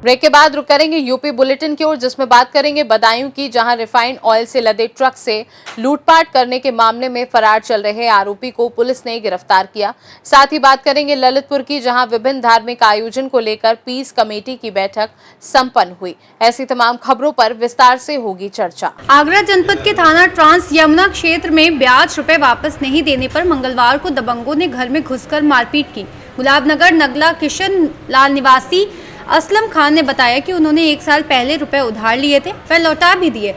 Break के बाद रुक करेंगे यूपी बुलेटिन की ओर, जिसमें बात करेंगे बदायूं की, जहां रिफाइंड ऑयल से लदे ट्रक से लूटपाट करने के मामले में फरार चल रहे आरोपी को पुलिस ने गिरफ्तार किया। साथ ही बात करेंगे ललितपुर की, जहां विभिन्न धार्मिक आयोजन को लेकर पीस कमेटी की बैठक संपन्न हुई। ऐसी तमाम खबरों पर विस्तार से होगी चर्चा। आगरा जनपद के थाना ट्रांस यमुना क्षेत्र में ब्याज रुपए वापस नहीं देने पर मंगलवार को दबंगों ने घर में घुसकर मारपीट की। गुलाबनगर नगला किशन लाल निवासी असलम खान ने बताया कि उन्होंने 1 साल पहले रुपए उधार लिए थे, वह लौटा भी दिए।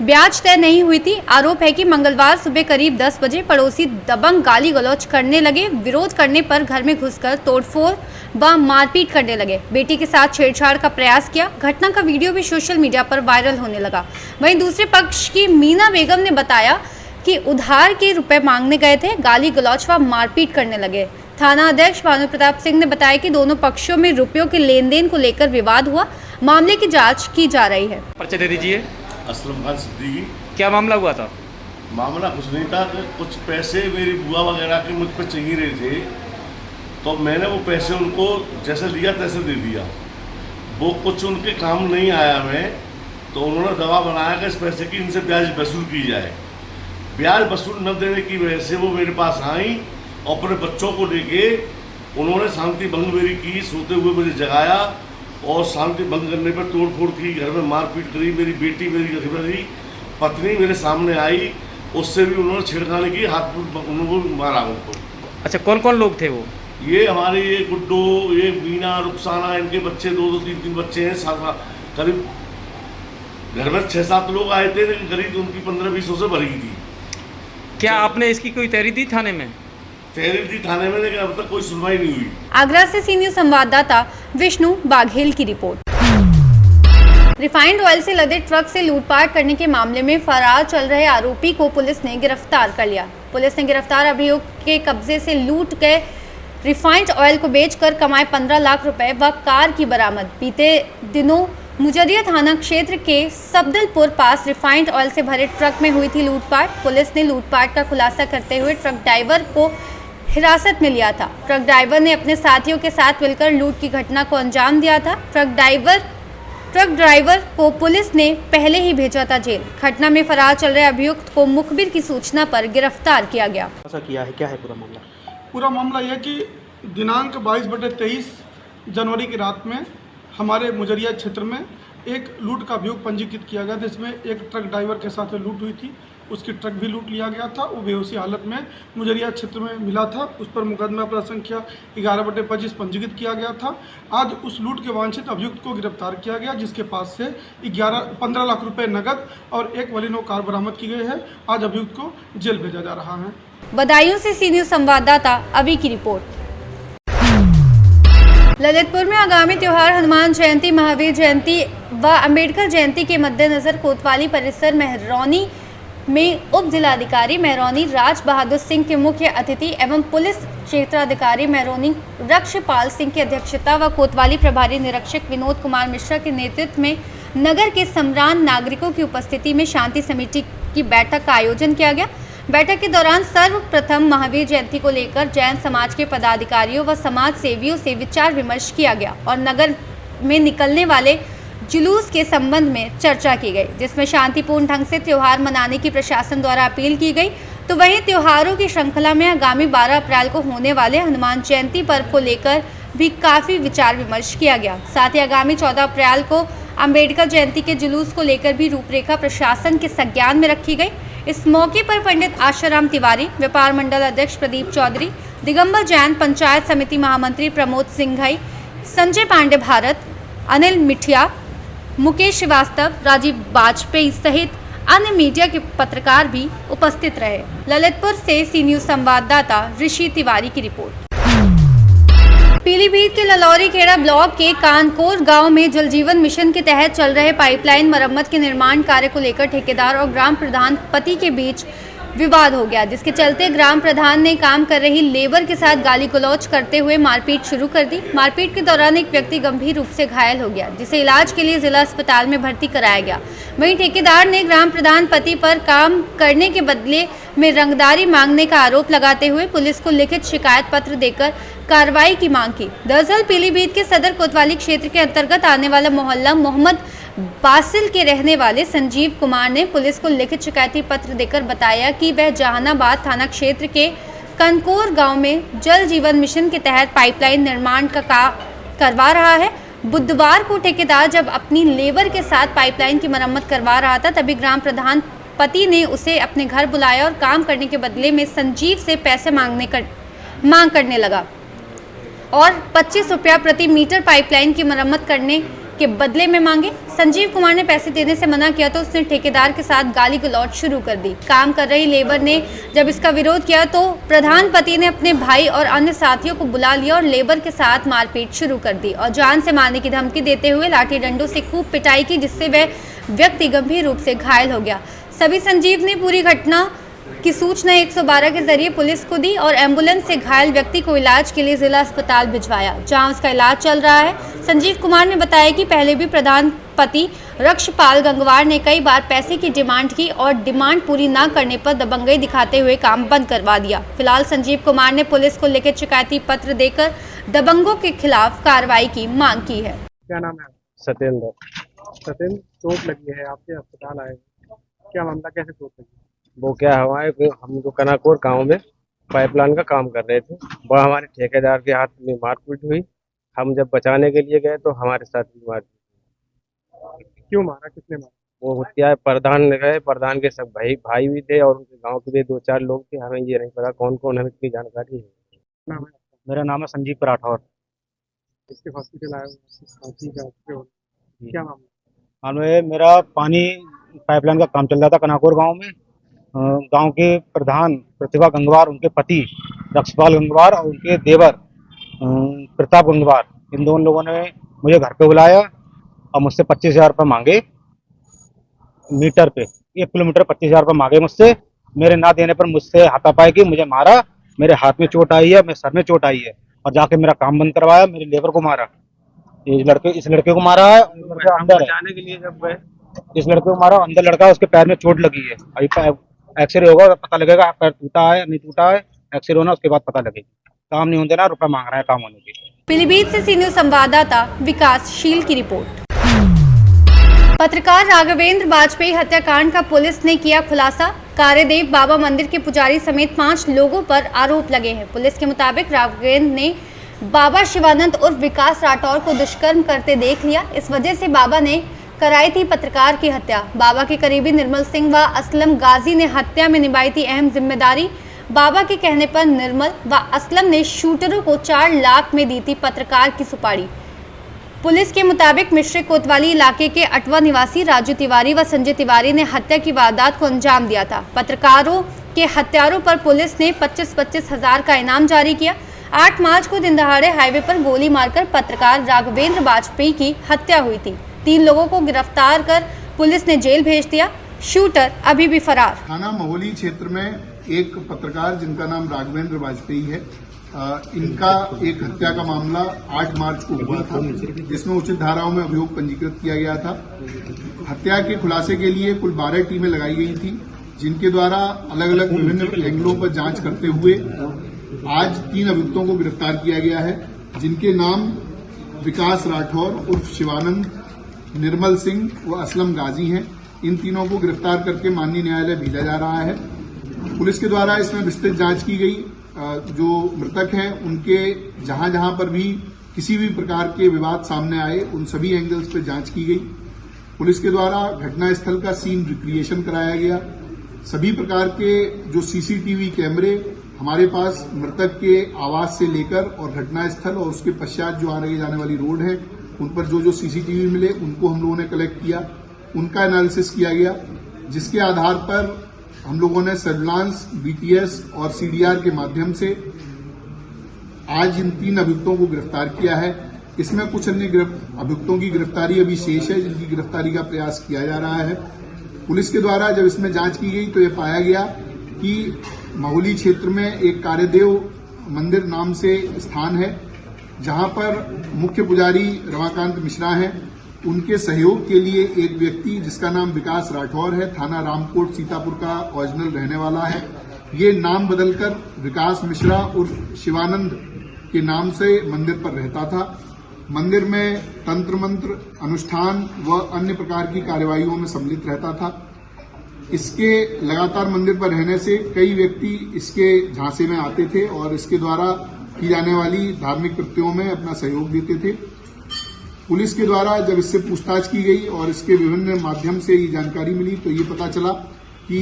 ब्याज तय नहीं हुई थी। आरोप है कि मंगलवार सुबह करीब 10 बजे पड़ोसी दबंग गाली गलौज करने लगे। विरोध करने पर घर में घुसकर तोड़फोड़ व मारपीट करने लगे। बेटी के साथ छेड़छाड़ का प्रयास किया। घटना का वीडियो भी सोशल मीडिया पर वायरल होने लगा। वहीं दूसरे पक्ष की मीना बेगम ने बताया कि उधार के रुपए मांगने गए थे, गाली गलौज व मारपीट करने लगे। थाना अध्यक्ष भानु प्रताप सिंह ने बताया कि दोनों पक्षों में रुपयों के लेन देन को लेकर विवाद हुआ। मामले की जांच की जा रही है। पर्चा दे दीजिए। असलम खान सिद्दीकी। क्या मामला हुआ था? मामला कुछ नहीं था कि कुछ पैसे मेरी बुआ वगैरह के मुझ पर चाहिए रहे थे, तो मैंने वो पैसे उनको जैसे लिया तैसे दे दिया। वो कुछ उनके काम नहीं आया मैं, तो उन्होंने दवा बनाया कि इस पैसे की इनसे ब्याज वसूल की जाए। ब्याज वसूल न देने की वजह से वो मेरे पास आई और अपने बच्चों को लेके उन्होंने शांति भंग मेरी की। सोते हुए मुझे जगाया और शांति भंग करने पर तोड़फोड़ की, घर में मारपीट करी। मेरी बेटी, मेरी पत्नी मेरे सामने आई, उससे भी उन्होंने छेड़खानी की, हाथ उन्होंने मारा उनको। अच्छा, कौन कौन लोग थे वो? ये हमारे ये गुड्डो, ये मीना, रुखसाना, इनके बच्चे 2-2, 3-3 बच्चे हैं। करीब घर में 6-7 लोग आए थे, लेकिन करीब उनकी 15-20 से भरी थी। क्या आपने इसकी कोई तहरीर दी थाने में? तहरीर दी थाने में, लेकिन अब तक कोई सुनवाई नहीं हुई। आगरा से सी न्यूज संवाददाता विष्णु बाघेल की रिपोर्ट। रिफाइंड ऑयल से लदे ट्रक से लूटपाट करने के मामले में फरार चल रहे आरोपी को पुलिस ने गिरफ्तार कर लिया। पुलिस ने गिरफ्तार अभियुक्त के कब्जे से लूट गए रिफाइंड ऑयल को बेचकर कमाए 15 लाख रुपए व कार की बरामद। बीते दिनों मुजरिया थाना क्षेत्र के सब्दलपुर पास रिफाइंड ऑयल से भरे ट्रक में हुई थी लूटपाट। पुलिस ने लूटपाट का खुलासा करते हुए ट्रक ड्राइवर को हिरासत में लिया था। ट्रक ड्राइवर ने अपने साथियों के साथ मिलकर लूट की घटना को अंजाम दिया था। ट्रक ड्राइवर को पुलिस ने पहले ही भेजा था जेल। घटना में फरार चल रहे अभियुक्त को मुखबिर की सूचना पर गिरफ्तार किया गया। ऐसा किया है, क्या है पूरा मामला? पूरा मामला यह कि दिनांक 22/23 जनवरी की रात में हमारे मुजरिया क्षेत्र में एक लूट का अभियोग पंजीकृत किया गया, जिसमें एक ट्रक ड्राइवर के साथ लूट हुई थी। उसकी ट्रक भी लूट लिया गया था। वो बेहोशी हालत में मुजरिया क्षेत्र में मिला था। उस पर मुकदमा पर संख्या 11/25 पंजीकृत किया गया था। आज उस लूट के वांछित अभियुक्त को गिरफ्तार किया गया, जिसके पास से 15 लाख रुपए नकद और एक बलिनो कार बरामद की गई है। आज अभियुक्त को जेल भेजा जा रहा है। बदायूं से सी न्यूज संवाददाता अभी की रिपोर्ट। ललितपुर में आगामी त्योहार हनुमान जयंती, महावीर जयंती व अंबेडकर जयंती के मद्देनजर कोतवाली परिसर मेहरौनी में उप जिलाधिकारी मेहरौनी राज बहादुर सिंह के मुख्य अतिथि एवं पुलिस क्षेत्राधिकारी मेहरौनी रक्षपाल सिंह की अध्यक्षता व कोतवाली प्रभारी निरीक्षक विनोद कुमार मिश्रा के नेतृत्व में नगर के सम्रान नागरिकों की उपस्थिति में शांति समिति की बैठक का आयोजन किया गया। बैठक के दौरान सर्वप्रथम महावीर जयंती को लेकर जैन समाज के पदाधिकारियों व समाज सेवियों से विचार विमर्श किया गया और नगर में निकलने वाले जुलूस के संबंध में चर्चा की गई, जिसमें शांतिपूर्ण ढंग से त्योहार मनाने की प्रशासन द्वारा अपील की गई। तो वहीं त्योहारों की श्रृंखला में आगामी 12 अप्रैल को होने वाले हनुमान जयंती पर्व को लेकर भी काफ़ी विचार विमर्श किया गया। साथ ही आगामी 14 अप्रैल को अंबेडकर जयंती के जुलूस को लेकर भी रूपरेखा प्रशासन के संज्ञान में रखी गई। इस मौके पर पंडित आशाराम तिवारी, व्यापार मंडल अध्यक्ष प्रदीप चौधरी, दिगंबर जैन पंचायत समिति महामंत्री प्रमोद सिंघई, संजय पांडे भारत, अनिल मिठिया, मुकेश श्रीवास्तव, राजीव वाजपेयी सहित अन्य मीडिया के पत्रकार भी उपस्थित रहे। ललितपुर से सी न्यूज संवाददाता ऋषि तिवारी की रिपोर्ट। पीलीभीत के ललौरी खेड़ा ब्लॉक के कानकोर गांव में जल जीवन मिशन के तहत चल रहे पाइपलाइन मरम्मत के निर्माण कार्य को लेकर ठेकेदार और ग्राम प्रधान पति के बीच विवाद हो गया, जिसके चलते ग्राम प्रधान ने काम कर रही लेबर के साथ गाली गलौज करते हुए मारपीट शुरू कर दी। मारपीट के दौरान एक व्यक्ति गंभीर रूप से घायल हो गया, जिसे इलाज के लिए जिला अस्पताल में भर्ती कराया गया। वहीं ठेकेदार ने ग्राम प्रधान पति पर काम करने के बदले में रंगदारी मांगने का आरोप लगाते हुए पुलिस को लिखित शिकायत पत्र देकर कार्रवाई की मांग की। दरअसल पीलीभीत के सदर कोतवाली क्षेत्र के अंतर्गत आने वाला मोहल्ला मोहम्मद बासिल के रहने वाले संजीव कुमार ने पुलिस को लिखित शिकायती पत्र देकर बताया कि वह जहानाबाद थाना क्षेत्र के कनकोर गांव में जल जीवन मिशन के तहत पाइपलाइन निर्माण का करवा रहा है। बुधवार को ठेकेदार जब अपनी लेबर के साथ पाइपलाइन की मरम्मत करवा रहा था, तभी ग्राम प्रधान पति ने उसे अपने घर बुलाया और काम करने के बदले में संजीव से पैसे मांग करने लगा और 25 रुपया प्रति मीटर पाइपलाइन की मरम्मत करने के बदले में मांगे। संजीव कुमार ने पैसे देने से मना किया तो उसने ठेकेदार के साथ गाली गलौज शुरू कर दी। काम कर रही लेबर ने जब इसका विरोध किया तो प्रधान पति ने अपने भाई और अन्य साथियों को बुला लिया और लेबर के साथ मारपीट शुरू कर दी और जान से मारने की धमकी देते हुए लाठी डंडों से खूब पिटाई की, जिससे वह व्यक्ति गंभीर रूप से घायल हो गया। सभी संजीव ने पूरी घटना की सूचना 112 के जरिए पुलिस को दी और एम्बुलेंस से घायल व्यक्ति को इलाज के लिए जिला अस्पताल भिजवाया, जहां उसका इलाज चल रहा है। संजीव कुमार ने बताया कि पहले भी प्रधान पति रक्षपाल गंगवार ने कई बार पैसे की डिमांड की और डिमांड पूरी न करने पर दबंगई दिखाते हुए काम बंद करवा दिया। फिलहाल संजीव कुमार ने पुलिस को लिखित शिकायती पत्र देकर दबंगों के खिलाफ कार्रवाई की मांग की है। क्या नाम है? सत्येंद्र। सत्येंद्र, चोट लगी है, आपके अस्पताल आए, क्या मामला, कैसे चोट लगी? वो क्या हम तो कनाकोर गांव में पाइपलाइन का काम कर रहे थे, वह हमारे ठेकेदार के हाथ में मारपीट हुई। हम जब बचाने के लिए गए तो हमारे साथ भी मारपीट। क्यों मारा, किसने मारा? वो क्या है, प्रधान ने गए, प्रधान के सब भाई भी थे और उनके गांव के भी 2-4 लोग थे। हमें ये नहीं पता कौन कौन, हमें इतनी जानकारी है। नाम है? मेरा नाम है संजीव राठौर। इसके हॉस्पिटल आए हो, क्या मामला? मालूम मेरा पानी पाइपलाइन का काम चल रहा था कनाकोर गांव में। गांव के प्रधान प्रतिभा गंगवार, उनके पति रक्षपाल गंगवार और उनके देवर प्रताप गंगवार, इन दोनों लोगों ने मुझे घर पे बुलाया और मुझसे 25,000 रुपये मांगे मीटर पे। 1 किलोमीटर 25,000 रुपये मांगे मुझसे। मेरे ना देने पर मुझसे हाथापाई की, मुझे मारा। मेरे हाथ में चोट आई है, मेरे सर में चोट आई है और जाके मेरा काम बंद करवाया। मेरे लेबर को मारा, इस लड़के को मारा है अंदर बचाने के लिए जब गए, इस लड़के को मारा, अंदर लड़का, उसके पैर में चोट लगी है। अभी एक्सरे होगा, पता लगेगा पैर टूटा है नहीं टूटा है। एक्सरे होना, उसके बाद पता लगेगा। काम नहीं होने देना, रुपए मांग रहा है काम होने के। पीलीभीत से सी न्यूज़ संवाददाता विकासशील की रिपोर्ट। पत्रकार राघवेंद्र वाजपेयी हत्याकांड का पुलिस ने किया खुलासा। कार्यदेव बाबा मंदिर के पुजारी समेत 5 लोगों पर आरोप लगे हैं। पुलिस के मुताबिक राघवेंद्र ने बाबा शिवानंद उर्फ विकास राठौर को दुष्कर्म करते देख लिया। इस वजह से बाबा ने कराई थी पत्रकार की हत्या। बाबा के करीबी निर्मल सिंह व असलम गाजी ने हत्या में निभाई थी अहम जिम्मेदारी। बाबा के कहने पर निर्मल व असलम ने शूटरों को 4 लाख में दी थी पत्रकार की सुपारी। पुलिस के मुताबिक मिश्रिक कोतवाली इलाके के अटवा निवासी राजू तिवारी व संजय तिवारी ने हत्या की वारदात को अंजाम दिया था। पत्रकारों के हत्यारों पर पुलिस ने 25-25 हजार का इनाम जारी किया। 8 मार्च को दिन दहाड़े हाईवे पर गोली मारकर पत्रकार राघवेंद्र वाजपेयी की हत्या हुई थी। 3 लोगों को गिरफ्तार कर पुलिस ने जेल भेज दिया। शूटर अभी भी फरार। थाना महोली क्षेत्र में एक पत्रकार जिनका नाम राघवेंद्र वाजपेयी है, इनका एक हत्या का मामला 8 मार्च को हुआ था, जिसमें उचित धाराओं में अभियोग पंजीकृत किया गया था। हत्या के खुलासे के लिए कुल 12 टीमें लगाई गई थी, जिनके द्वारा अलग अलग विभिन्न एंगलों पर जांच करते हुए आज 3 अभियुक्तों को गिरफ्तार किया गया है, जिनके नाम विकास राठौर उर्फ शिवानंद, निर्मल सिंह व असलम गाजी हैं। इन तीनों को गिरफ्तार करके माननीय न्यायालय भेजा जा रहा है। पुलिस के द्वारा इसमें विस्तृत जांच की गई। जो मृतक हैं उनके जहां जहां पर भी किसी भी प्रकार के विवाद सामने आए, उन सभी एंगल्स पर जांच की गई। पुलिस के द्वारा घटनास्थल का सीन रिक्रिएशन कराया गया। सभी प्रकार के जो सीसीटीवी कैमरे हमारे पास मृतक के आवास से लेकर और घटनास्थल और उसके पश्चात जो आने जाने वाली रोड है, उन पर जो सीसीटीवी मिले उनको हम लोगों ने कलेक्ट किया, उनका एनालिसिस किया गया, जिसके आधार पर हम लोगों ने सर्विलांस, बीटीएस और सीडीआर के माध्यम से आज इन 3 अभियुक्तों को गिरफ्तार किया है। इसमें कुछ अन्य अभियुक्तों की गिरफ्तारी अभी शेष है, जिनकी गिरफ्तारी का प्रयास किया जा रहा है। पुलिस के द्वारा जब इसमें जांच की गई तो ये पाया गया कि महोली क्षेत्र में एक कार्यदेव मंदिर नाम से स्थान है, जहां पर मुख्य पुजारी रमाकांत मिश्रा हैं। उनके सहयोग के लिए एक व्यक्ति जिसका नाम विकास राठौर है, थाना रामकोट सीतापुर का ओरिजिनल रहने वाला है, ये नाम बदलकर विकास मिश्रा उर्फ शिवानंद के नाम से मंदिर पर रहता था। मंदिर में तंत्र मंत्र अनुष्ठान व अन्य प्रकार की कार्यवाहियों में सम्मिलित रहता था। इसके लगातार मंदिर पर रहने से कई व्यक्ति इसके झांसे में आते थे और इसके द्वारा की जाने वाली धार्मिक कृत्यों में अपना सहयोग देते थे। पुलिस के द्वारा जब इससे पूछताछ की गई और इसके विभिन्न माध्यम से ये जानकारी मिली तो ये पता चला कि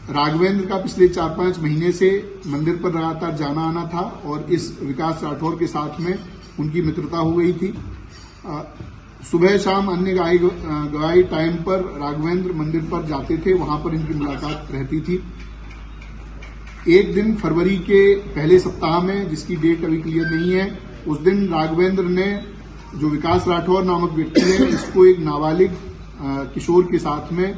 राघवेंद्र का पिछले 4-5 महीने से मंदिर पर लगातार जाना आना था और इस विकास राठौर के साथ में उनकी मित्रता हो गई थी। सुबह शाम अन्य गवाही टाइम पर राघवेंद्र मंदिर पर जाते थे, वहां पर इनकी मुलाकात रहती थी। एक दिन फरवरी के पहले सप्ताह में, जिसकी डेट अभी क्लियर नहीं है, उस दिन राघवेंद्र ने, जो विकास राठौर नामक व्यक्ति है, इसको एक नाबालिग किशोर के साथ में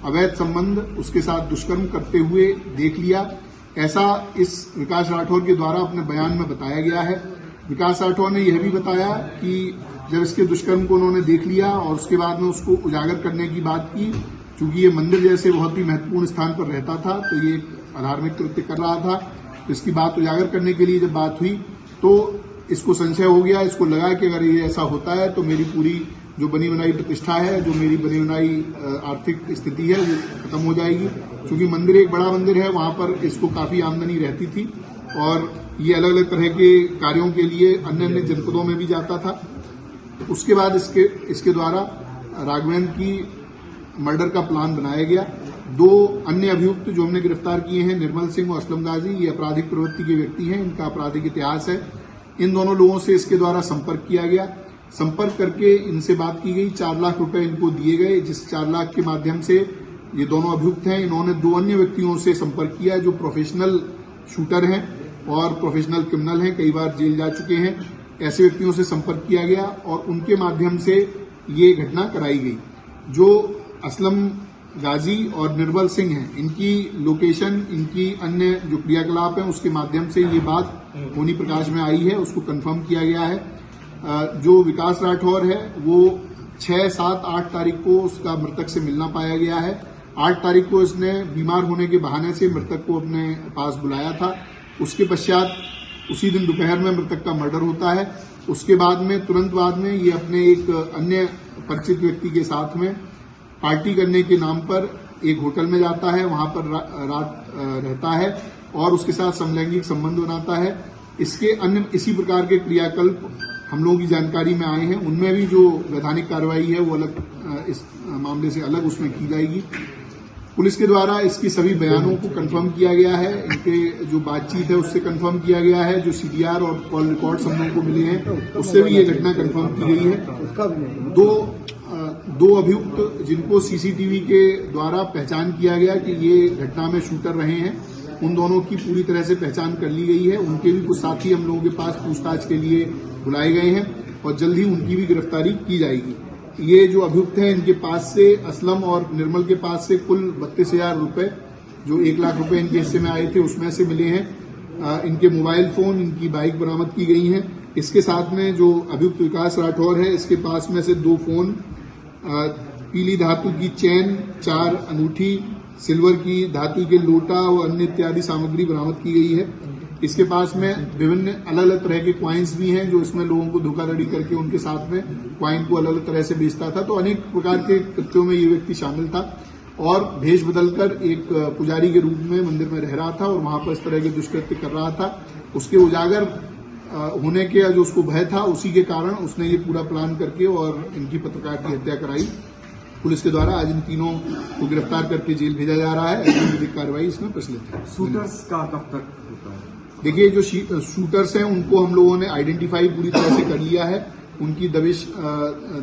अवैध संबंध, उसके साथ दुष्कर्म करते हुए देख लिया। ऐसा इस विकास राठौर के द्वारा अपने बयान में बताया गया है। विकास राठौर ने यह भी बताया कि जब इसके दुष्कर्म को उन्होंने देख लिया और उसके बाद में उसको उजागर करने की बात की, चूंकि ये मंदिर जैसे बहुत ही महत्वपूर्ण स्थान पर रहता था तो ये अधार्मिक कृत्य कर रहा था, तो इसकी बात उजागर करने के लिए जब बात हुई तो इसको संशय हो गया। इसको लगा कि अगर ये ऐसा होता है तो मेरी पूरी जो बनी बनाई प्रतिष्ठा है, जो मेरी बनी बनाई आर्थिक स्थिति है, वो खत्म हो जाएगी। क्योंकि मंदिर एक बड़ा मंदिर है, वहां पर इसको काफी आमदनी रहती थी और ये अलग अलग तरह के कार्यों के लिए अन्य अन्य जनपदों में भी जाता था। उसके बाद इसके द्वारा राघवेंद्र की मर्डर का प्लान बनाया गया। 2 अन्य अभियुक्त जो हमने गिरफ्तार किए हैं, निर्मल सिंह और असलम गाजी, ये आपराधिक प्रवृत्ति के व्यक्ति हैं, इनका आपराधिक इतिहास है। इन दोनों लोगों से इसके द्वारा संपर्क किया गया। संपर्क करके इनसे बात की गई, 4 लाख रुपए इनको दिए गए, जिस 4 लाख के माध्यम से ये दोनों अभियुक्त हैं, इन्होंने 2 अन्य व्यक्तियों से संपर्क किया जो प्रोफेशनल शूटर हैं और प्रोफेशनल क्रिमिनल हैं, कई बार जेल जा चुके हैं। ऐसे व्यक्तियों से संपर्क किया गया और उनके माध्यम से ये घटना कराई गई। जो असलम गाजी और निर्मल सिंह हैं, इनकी लोकेशन, इनकी अन्य जो क्रियाकलाप हैं, उसके माध्यम से ये बात होनी प्रकाश में आई है, उसको कंफर्म किया गया है। जो विकास राठौर है वो 6, 7, 8 तारीख को उसका मृतक से मिलना पाया गया है। 8 तारीख को इसने बीमार होने के बहाने से मृतक को अपने पास बुलाया था। उसके पश्चात उसी दिन दोपहर में मृतक का मर्डर होता है। उसके बाद में, तुरंत बाद में, ये अपने एक अन्य परिचित व्यक्ति के साथ में पार्टी करने के नाम पर एक होटल में जाता है, वहां पर रात रहता है और उसके साथ समलैंगिक संबंध बनाता है। इसके अन्य इसी प्रकार के क्रियाकल्प हम लोगों की जानकारी में आए हैं। उनमें भी जो वैधानिक कार्रवाई है वो अलग, इस मामले से अलग उसमें की जाएगी। पुलिस के द्वारा इसकी सभी बयानों को कंफर्म किया गया है, इनके जो बातचीत है उससे कंफर्म किया गया है, जो सीडीआर और कॉल रिकॉर्ड्स हम लोगों को मिले हैं उससे भी ये घटना कंफर्म की गई है। दो अभियुक्त जिनको सीसीटीवी के द्वारा पहचान किया गया कि ये घटना में शूटर रहे हैं, उन दोनों की पूरी तरह से पहचान कर ली गई है। उनके भी कुछ साथी हम लोगों के पास पूछताछ के लिए बुलाए गए हैं और जल्द ही उनकी भी गिरफ्तारी की जाएगी। ये जो अभियुक्त हैं, इनके पास से, असलम और निर्मल के पास से कुल 32,000 रुपए, जो 1 लाख रुपए इनके हिस्से में आए थे, उसमें से मिले हैं। इनके मोबाइल फोन, इनकी बाइक बरामद की गई हैं। इसके साथ में जो अभियुक्त विकास राठौर है, इसके पास में से 2 फोन, पीली धातु की चैन, 4 अंगूठी, सिल्वर की धातु के लोटा और अन्य इत्यादि सामग्री बरामद की गई है। इसके पास में विभिन्न अलग अलग तरह के क्वाइंस भी हैं, जो इसमें लोगों को धोखाधड़ी करके उनके साथ में क्वाइन को अलग अलग तरह से बेचता था। तो अनेक प्रकार के कृत्यों में ये व्यक्ति शामिल था और भेष बदलकर एक पुजारी के रूप में मंदिर में रह रहा था और वहां पर इस तरह के दुष्कृत्य कर रहा था। उसके उजागर होने के जो उसको भय था, उसी के कारण उसने ये पूरा प्लान करके और इनकी पत्रकार की हत्या कराई। पुलिस के द्वारा आज इन तीनों को गिरफ्तार करके जेल भेजा जा रहा है। ऐसी विधिक कार्रवाई इसमें प्रचलित है। शूटर्स का कब तक होता है? देखिए, जो शूटर्स हैं उनको हम लोगों ने आइडेंटिफाई पूरी तरह से कर लिया है। उनकी दबिश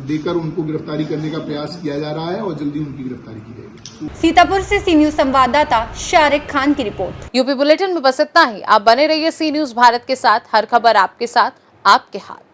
देकर उनको गिरफ्तारी करने का प्रयास किया जा रहा है और जल्दी उनकी गिरफ्तारी की जाएगी। सीतापुर से सी न्यूज संवाददाता शारिक खान की रिपोर्ट। यूपी बुलेटिन में बस इतना ही। आप बने रहिए सी न्यूज भारत के साथ। हर खबर आपके साथ, आपके हाथ।